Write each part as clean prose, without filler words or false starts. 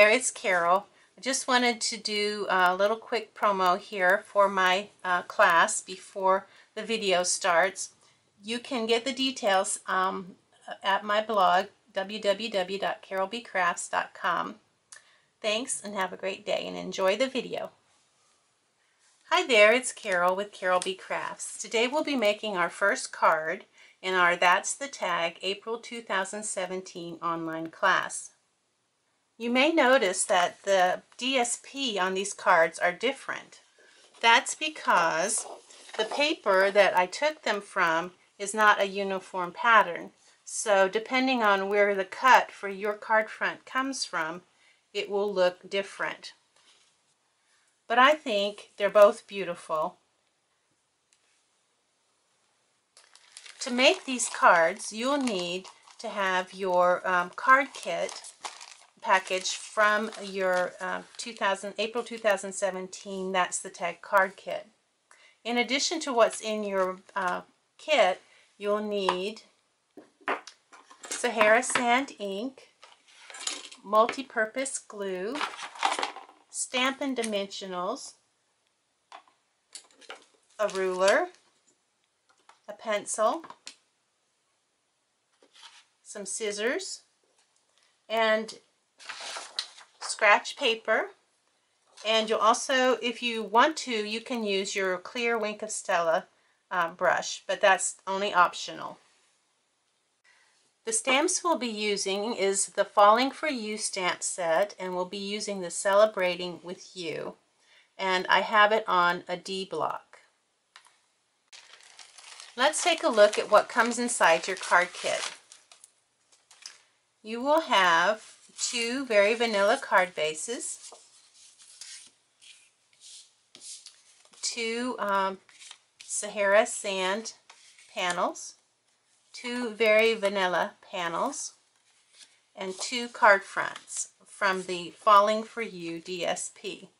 there, it's Carol. I just wanted to do a little quick promo here for my class before the video starts. You can get the details at my blog, www.carolbcrafts.com. Thanks and have a great day and enjoy the video. Hi there, it's Carol with Carol B. Crafts. Today we'll be making our first card in our That's the Tag April 2017 online class. You may notice that the DSP on these cards are different. That's because the paper that I took them from is not a uniform pattern. So depending on where the cut for your card front comes from, it will look different. But I think they're both beautiful. To make these cards, you'll need to have your card kit package from your April 2017 That's the Tag card kit. In addition to what's in your kit, you'll need Sahara Sand ink, multi-purpose glue, Stampin' dimensionals, a ruler, a pencil, some scissors, and scratch paper. And you'll also, if you want to, you can use your clear Wink of Stella brush, but that's only optional. The stamps we'll be using is the Falling for You stamp set, and we'll be using the Celebrating with You. And I have it on a D block. Let's take a look at what comes inside your card kit. You will have 2 very vanilla card bases, 2 Sahara Sand panels, 2 very vanilla panels, and 2 card fronts from the Falling for You DSP.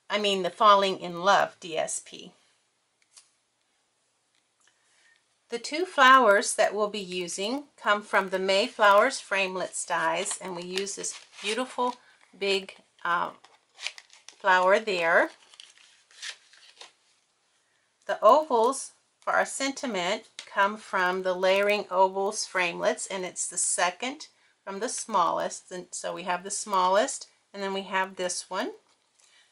I mean the Falling in Love DSP. The 2 flowers that we'll be using come from the Mayflowers Framelits dies, and we use this beautiful big flower there. The ovals for our sentiment come from the Layering Ovals Framelits, and it's the second from the smallest. And so we have the smallest, and then we have this one.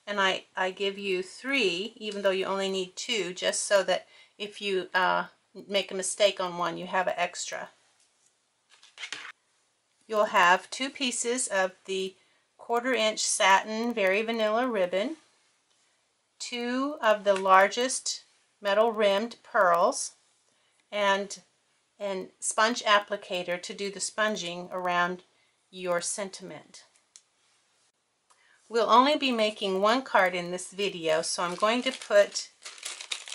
And I give you 3, even though you only need 2, just so that if you make a mistake on one, you have an extra. You'll have 2 pieces of the 1/4-inch satin very vanilla ribbon, 2 of the largest metal rimmed pearls, and sponge applicator to do the sponging around your sentiment. We'll only be making 1 card in this video, so I'm going to put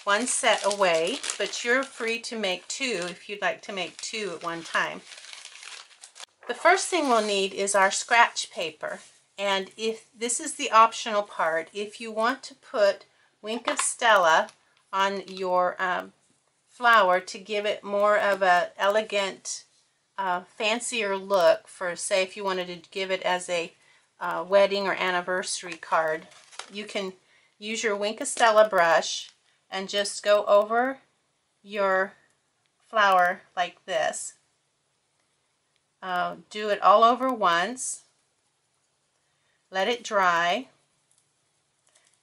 1 set away, but you're free to make 2 if you'd like to make 2 at one time. The first thing we'll need is our scratch paper, and if this is the optional part, if you want to put Wink of Stella on your flower to give it more of a elegant, fancier look, for say if you wanted to give it as a wedding or anniversary card, you can use your Wink of Stella brush and just go over your flower like this. Do it all over once, let it dry,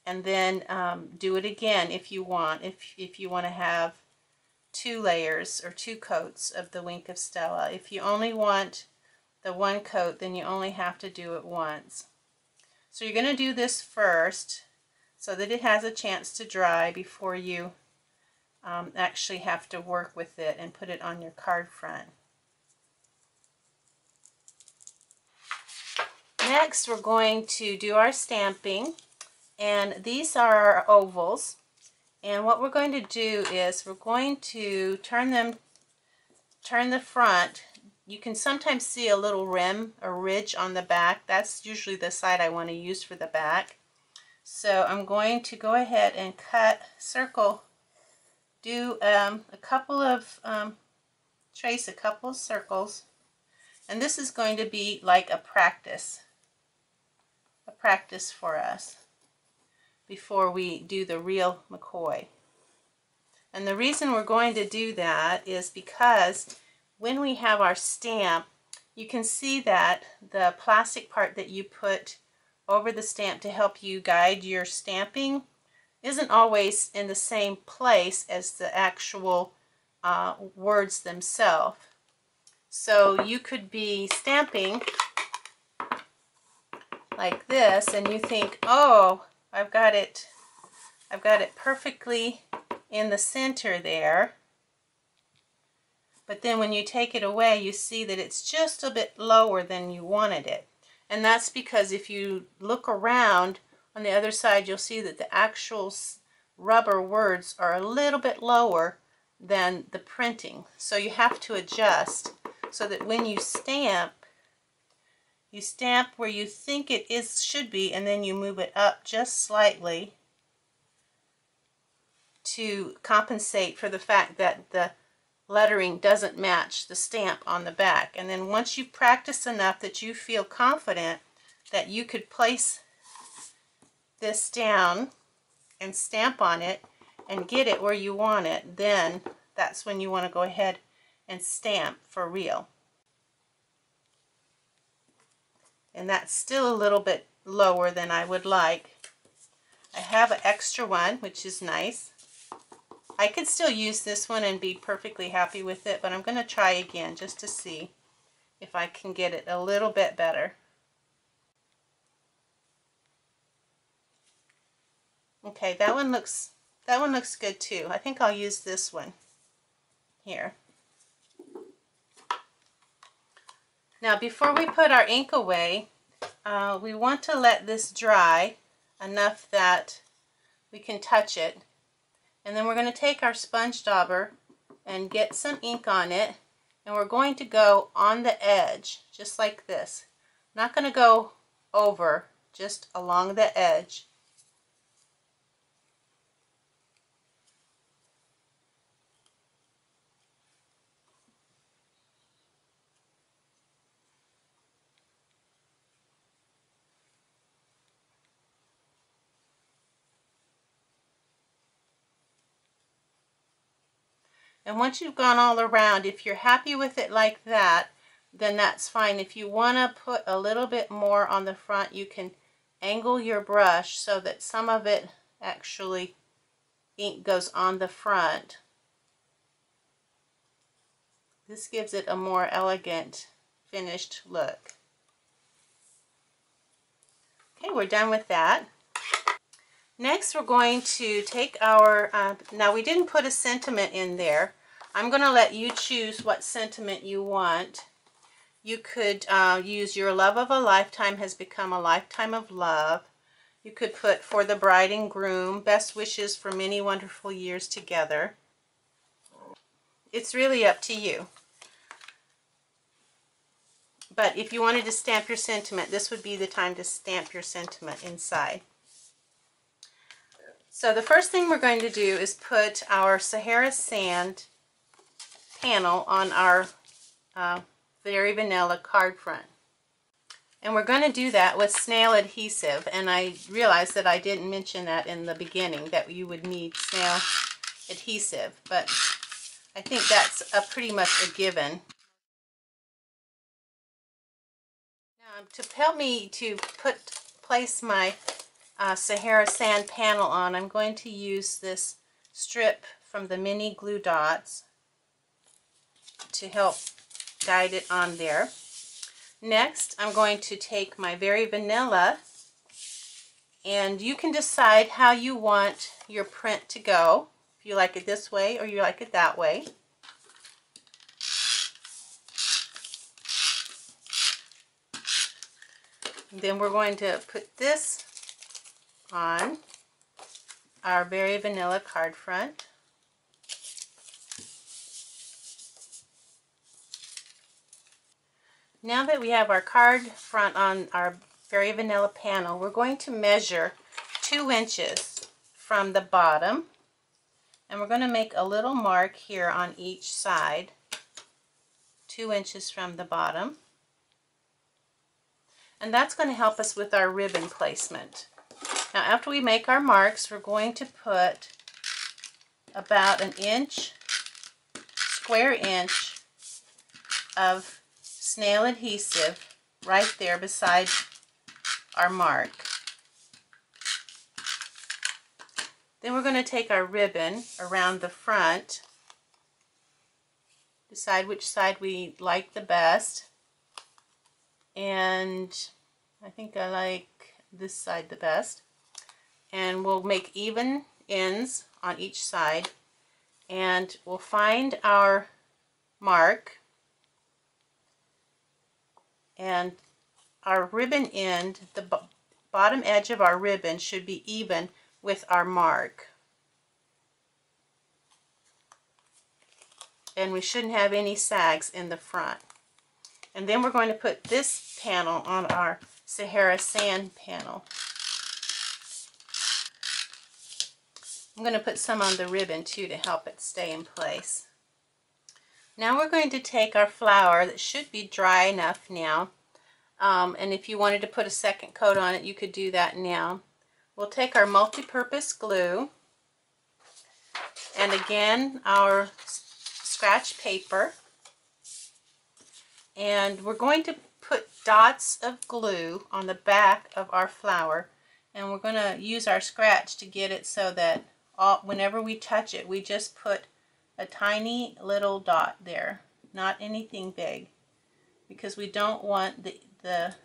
and then do it again if you want. If you want to have 2 layers or 2 coats of the Wink of Stella. If you only want the 1 coat, then you only have to do it once. So you're going to do this first so that it has a chance to dry before you actually have to work with it and put it on your card front. Next, we're going to do our stamping, and these are our ovals. And what we're going to do is we're going to turn the front. You can sometimes see a little rim or ridge on the back. That's usually the side I want to use for the back. So I'm going to go ahead and circle do trace a couple of circles, and this is going to be like a practice for us before we do the real McCoy. And the reason we're going to do that is because when we have our stamp, you can see that the plastic part that you put over the stamp to help you guide your stamping isn't always in the same place as the actual words themselves. So you could be stamping like this and you think, oh, I've got it perfectly in the center there. But then when you take it away, you see that it's just a bit lower than you wanted it. And that's because if you look around on the other side, you'll see that the actual rubber words are a little bit lower than the printing. So you have to adjust so that when you stamp where you think it should be, and then you move it up just slightly to compensate for the fact that the lettering doesn't match the stamp on the back. And then once you've practiced enough that you feel confident that you could place this down and stamp on it and get it where you want it, then that's when you want to go ahead and stamp for real. And that's still a little bit lower than I would like. I have an extra one, which is nice. I could still use this one and be perfectly happy with it, but I'm going to try again just to see if I can get it a little bit better. Okay, that one looks good too. I think I'll use this one here. Now before we put our ink away, we want to let this dry enough that we can touch it. And then we're going to take our sponge dauber and get some ink on it, and we're going to go on the edge, just like this. Not going to go over, just along the edge. And once you've gone all around, if you're happy with it like that, then that's fine. If you want to put a little bit more on the front, you can angle your brush so that some of it actually ink goes on the front. This gives it a more elegant finished look. Okay, we're done with that. Next, we're going to take our, now we didn't put a sentiment in there. I'm going to let you choose what sentiment you want. You could use your love of a lifetime has become a lifetime of love. You could put for the bride and groom, best wishes for many wonderful years together. It's really up to you. But if you wanted to stamp your sentiment, this would be the time to stamp your sentiment inside. So the first thing we're going to do is put our Sahara Sand panel on our Very Vanilla card front. And we're going to do that with snail adhesive. And I realized that I didn't mention that in the beginning, that you would need snail adhesive. But I think that's pretty much a given. Now, to help me to place my Sahara Sand panel on, I'm going to use this strip from the mini glue dots to help guide it on there. Next, I'm going to take my Very Vanilla, and you can decide how you want your print to go. If you like it this way or you like it that way. And then we're going to put this on our Very Vanilla card front. Now that we have our card front on our Very Vanilla panel, we're going to measure 2 inches from the bottom, And we're going to make a little mark here on each side, 2 inches from the bottom. And that's going to help us with our ribbon placement. Now after we make our marks, we're going to put about an inch, square inch of snail adhesive right there beside our mark. Then we're going to take our ribbon around the front, decide which side we like the best, and I think I like this side the best. And we'll make even ends on each side, and we'll find our mark, and our ribbon end, the bottom edge of our ribbon should be even with our mark. And we shouldn't have any sags in the front. And then we're going to put this panel on our Sahara sand panel. I'm going to put some on the ribbon too to help it stay in place. Now we're going to take our flower that should be dry enough now. And if you wanted to put a second coat on it, you could do that now. We'll take our multi-purpose glue and again our scratch paper, and we're going to put dots of glue on the back of our flower, and we're going to use our scratch to get it so that whenever we touch it, we just put a tiny little dot there, not anything big, because we don't want the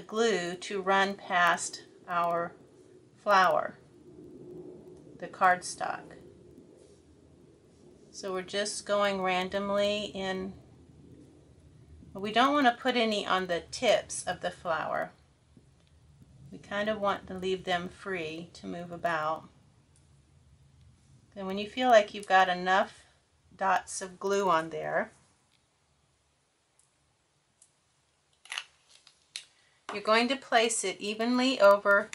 glue to run past our flower, the cardstock. So we're just going randomly in. We don't want to put any on the tips of the flower. We kind of want to leave them free to move about. And when you feel like you've got enough dots of glue on there, you're going to place it evenly over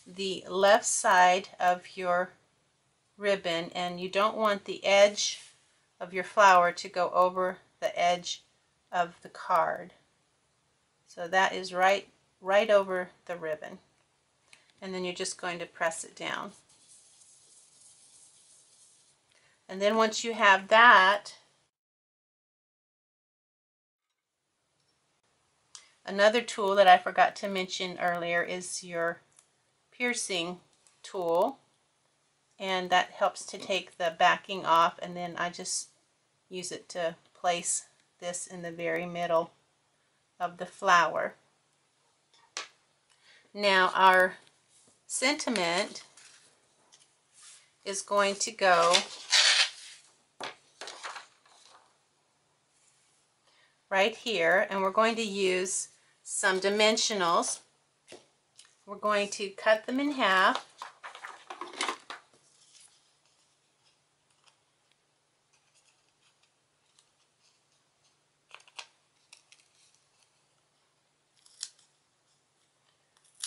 the left side of your ribbon, and you don't want the edge of your flower to go over the edge of the card. So that is right over the ribbon. And then you're just going to press it down. And then once you have that, another tool that I forgot to mention earlier is your piercing tool, and that helps to take the backing off, and then I just use it to place this in the very middle of the flower. Now our sentiment is going to go right here, and we're going to use some dimensionals. We're going to cut them in half.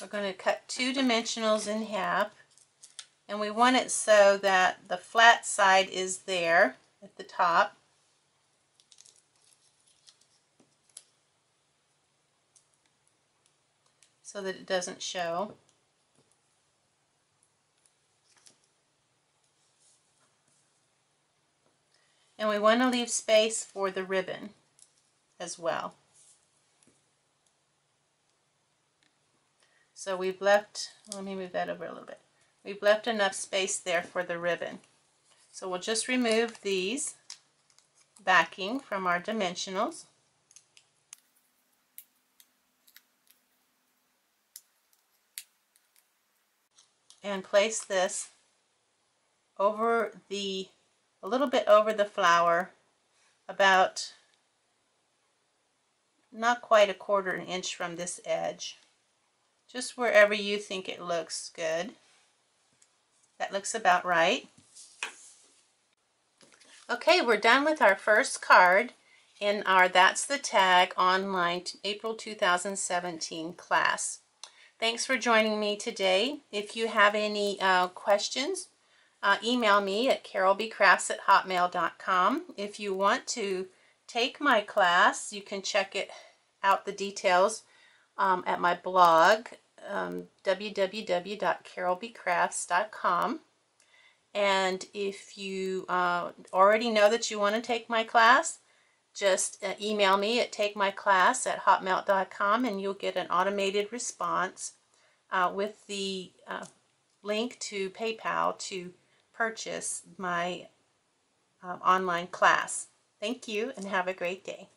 We're going to cut 2 dimensionals in half, and we want it so that the flat side is there at the top. So that it doesn't show. And we want to leave space for the ribbon as well. So we've left, let me move that over a little bit. We've left enough space there for the ribbon. So we'll just remove these backing from our dimensionals. And place this over a little bit over the flower, about not quite a quarter an inch from this edge. Just wherever you think it looks good. That looks about right. Okay, we're done with our first card in our That's the Tag online April 2017 class. Thanks for joining me today. If you have any questions, email me at carolbcrafts@hotmail.com. If you want to take my class, you can check it out, the details, at my blog, www.carolbcrafts.com. And if you already know that you want to take my class, just email me at takemyclass@hotmail.com, and you'll get an automated response with the link to PayPal to purchase my online class. Thank you and have a great day.